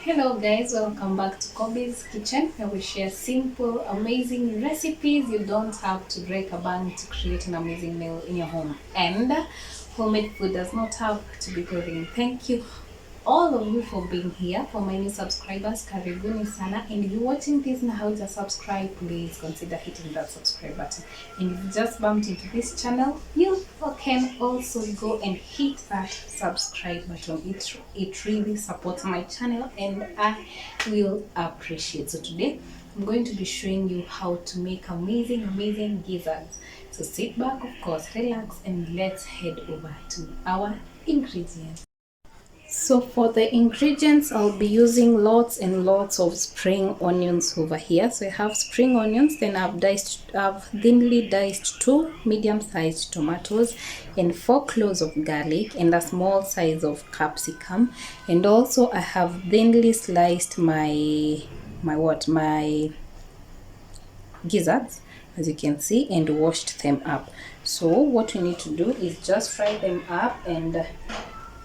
Hello guys, welcome back to Kobe's Kitchen, where we share simple, amazing recipes. You don't have to break a bank to create an amazing meal in your home. And homemade food does not have to be boring. Thank you all of you for being here. For my new subscribers, karibuni sana. And if you're watching this and how to subscribe, please consider hitting that subscribe button. And if you just bumped into this channel, you can also go and hit that subscribe button. It really supports my channel and I will appreciate. So today I'm going to be showing you how to make amazing gizzards. So sit back, of course, relax, and let's head over to our ingredients. So for the ingredients, I'll be using lots and lots of spring onions over here. So I have spring onions, then I've thinly diced 2 medium-sized tomatoes and 4 cloves of garlic and a small size of capsicum. And also I have thinly sliced my gizzards, as you can see, and washed them up. So what we need to do is just fry them up, and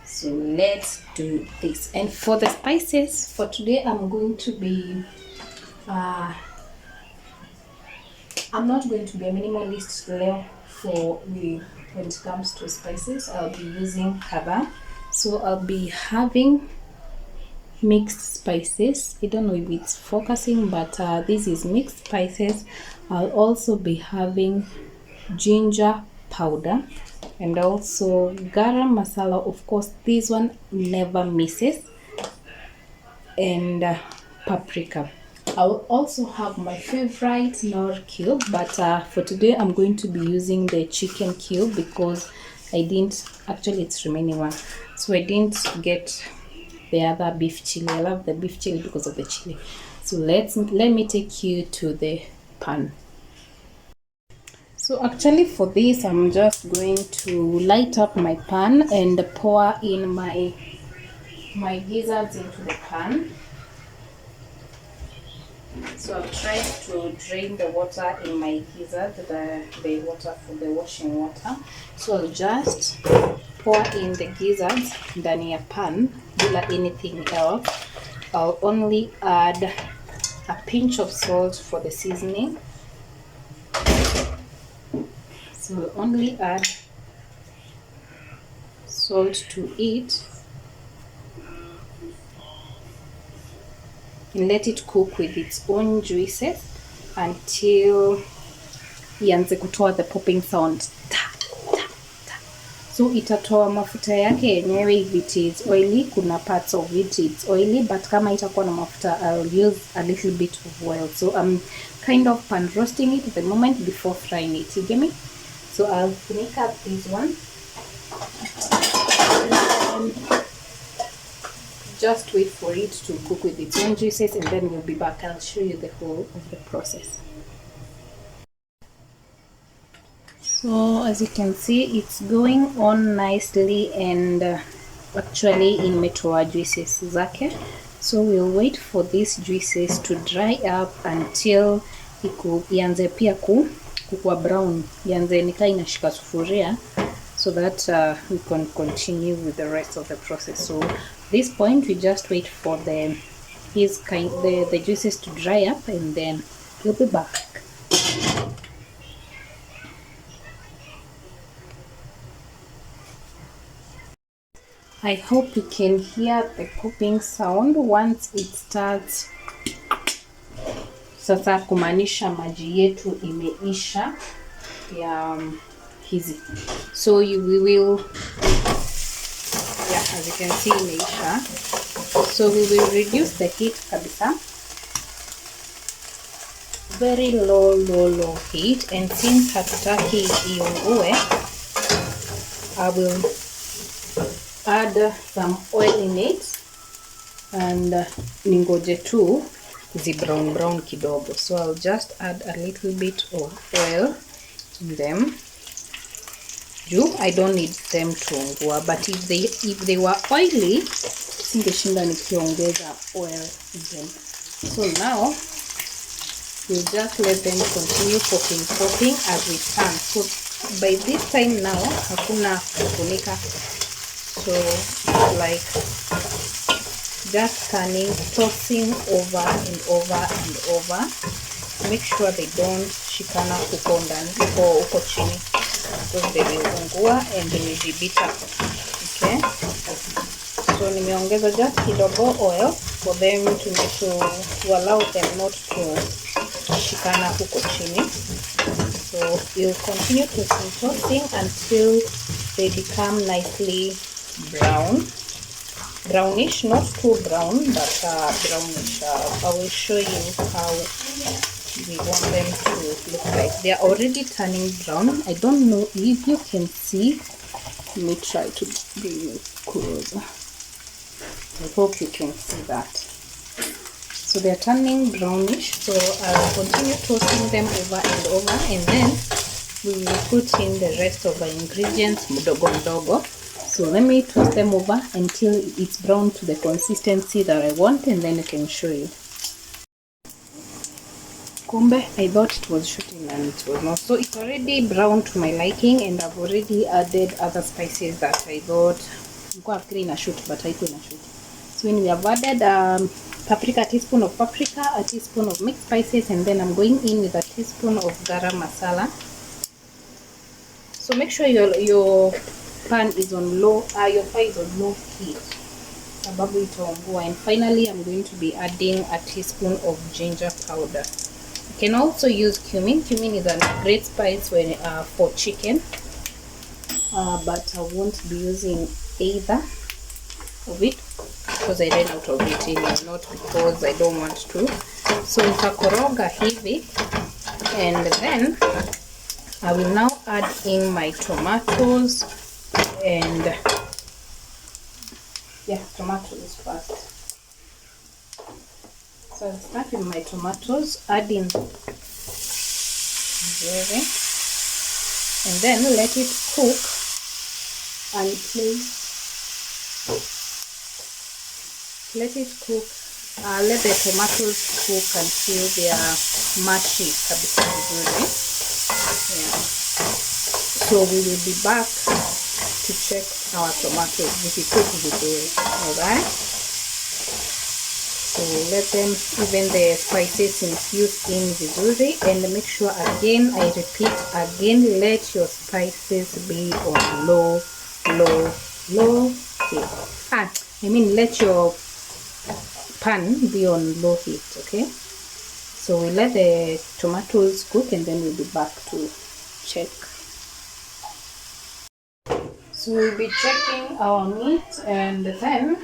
so let's do this. And for the spices for today, I'm going to be I'm not going to be a minimalist today when it comes to spices. I'll be using kava, so I'll be having mixed spices. I don't know if it's focusing, but this is mixed spices. I'll also be having ginger powder and also garam masala. Of course, this one never misses, and paprika. I'll also have my favorite Nor cube, but for today I'm going to be using the chicken cube because it's remaining one, so I didn't get the other beef chili. I love the beef chili because of the chili. So let me take you to the pan. So actually for this, I'm just going to light up my pan and pour in my gizzards into the pan. So I've tried to drain the water in my gizzard, the water for the washing water. So I'll just pour in the gizzards ndani ya pan without anything else. I'll only add a pinch of salt for the seasoning. So we'll only add salt to it and let it cook with its own juices until ianze kutoa the popping sound. So itatoa mafuta yake yenyewe. If it is oily, kuna parts of it it's oily, but kama itakuwa na mafuta, I'll use a little bit of oil. So I'm kind of pan roasting it at the moment before frying it. You get me? So I'll make up this one. Just wait for it to cook with its own juices, and then we'll be back. I'll show you the whole of the process. So as you can see, it's going on nicely, and actually imetoa juices zake. So we'll wait for these juices to dry up until ianze pia kukua brown, ianze nika inashika sufuria, so that we can continue with the rest of the process. So at this point we just wait for the juices to dry up, and then we'll be back. I hope you can hear the popping sound once it starts. Sasa kumaanisha maji yetu imeisha ya hizi. So we will, as you can see, imeisha. So we will reduce the heat kabisa, very low heat, and since hatutaki iungue, I will add some oil in it and ningoje tu zi brown kidogo. So I'll just add a little bit of oil in them. I don't need them to ungua, but if they were oily, singeshinda nikiongeza oil again. So now we'll just let them continue popping as we can. So by this time now, hakuna kufunika. So like just turning, tossing over and over and over. Make sure they don't shikana huko ndani or huko chini, because they will ungua and they will be bitter. Okay, so nimeongeza just kidogo oil for them to allow them not to shikana huko chini. So you'll continue tossing until they become nicely brownish, not too brown, but brownish. I will show you how we want them to look like. They are already turning brown. I don't know if you can see. Let me try to bring it closer. I hope you can see that. So they are turning brownish, so I'll continue tossing them over and over, and then we will put in the rest of the ingredients mdogo mdogo. So let me toss them over until it's brown to the consistency that I want, and then I can show you. Kumbe, I thought it was shooting and it was not. So it's already brown to my liking, and I've already added other spices that I thought shoot, but I couldn't shoot. So when we have added paprika, a teaspoon of paprika, a teaspoon of mixed spices, and then I'm going in with a teaspoon of garam masala. So make sure your pan is on low, your fire is on low heat. And finally, I'm going to be adding a teaspoon of ginger powder. You can also use cumin. Cumin is a great spice when for chicken, but I won't be using either of it because I ran out of it, not because I don't want to. So nitakoroga hivi, and then I will now add in my tomatoes, and tomatoes first. So I'll start with my tomatoes, adding gravy, and then let it cook let the tomatoes cook until they are mushy kabisa vizuri. So we will be back to check our tomatoes if it cook vizuri. Alright, so let them, even the spices infuse in vizuri, and make sure, again I repeat again, let your spices be on low heat. Let your pan be on low heat. Okay, so we let the tomatoes cook, and then we'll be back to check. So we'll be checking our meat, and then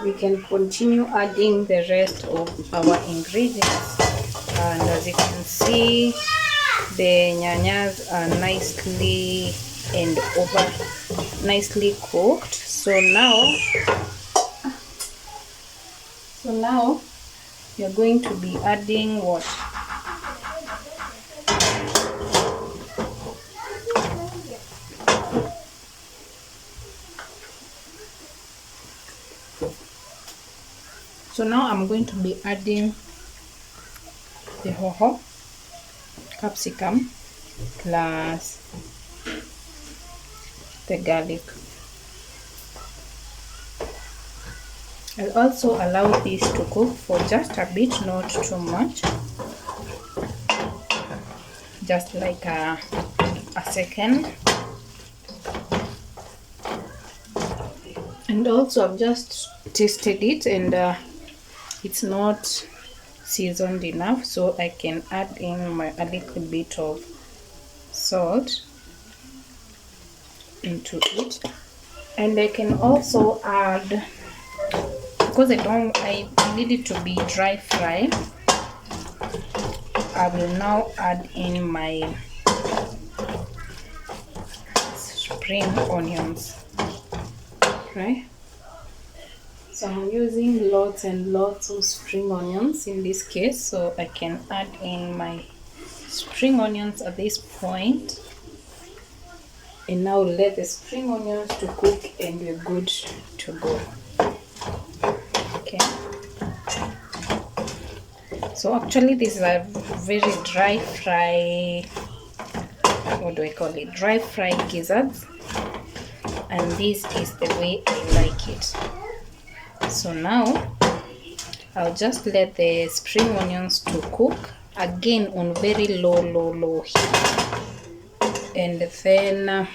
we can continue adding the rest of our ingredients. And as you can see, the nyanyas are nicely cooked. So now you're going to be adding what? So now I'm going to be adding the hoho, capsicum, plus the garlic. I'll also allow this to cook for just a bit, not too much, just like a second. And also I've just tasted it, and it's not seasoned enough, so I can add in a little bit of salt into it. And I can also add, because I need it to be dry fry, I will now add in my spring onions. Right, so I'm using lots and lots of spring onions in this case, so I can add in my spring onions at this point. And now let the spring onions to cook, and we're good to go. Okay, so actually this is a very dry fry, what do I call it, dry fry gizzards, and this is the way I like it. So now I'll just let the spring onions to cook again on very low heat. And then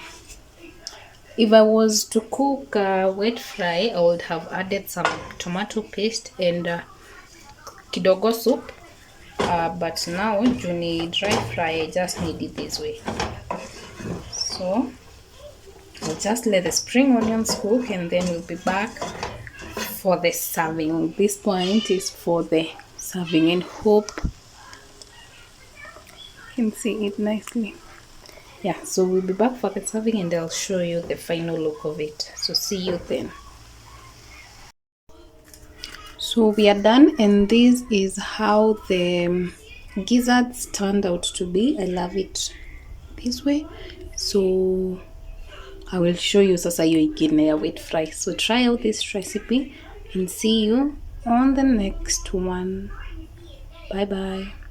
if I was to cook wet fry, I would have added some tomato paste and kidogo soup. But now juni dry fry, I just need it this way. So I'll just let the spring onions cook and then we'll be back for the serving. This point is for the serving and hope you can see it nicely. Yeah, so we'll be back for the serving and I'll show you the final look of it. So see you then. So we are done, and this is how the gizzards turned out to be. I love it this way. So I will show you sasa hiyo ingine ya wet fry. So try out this recipe and see you on the next one. Bye bye.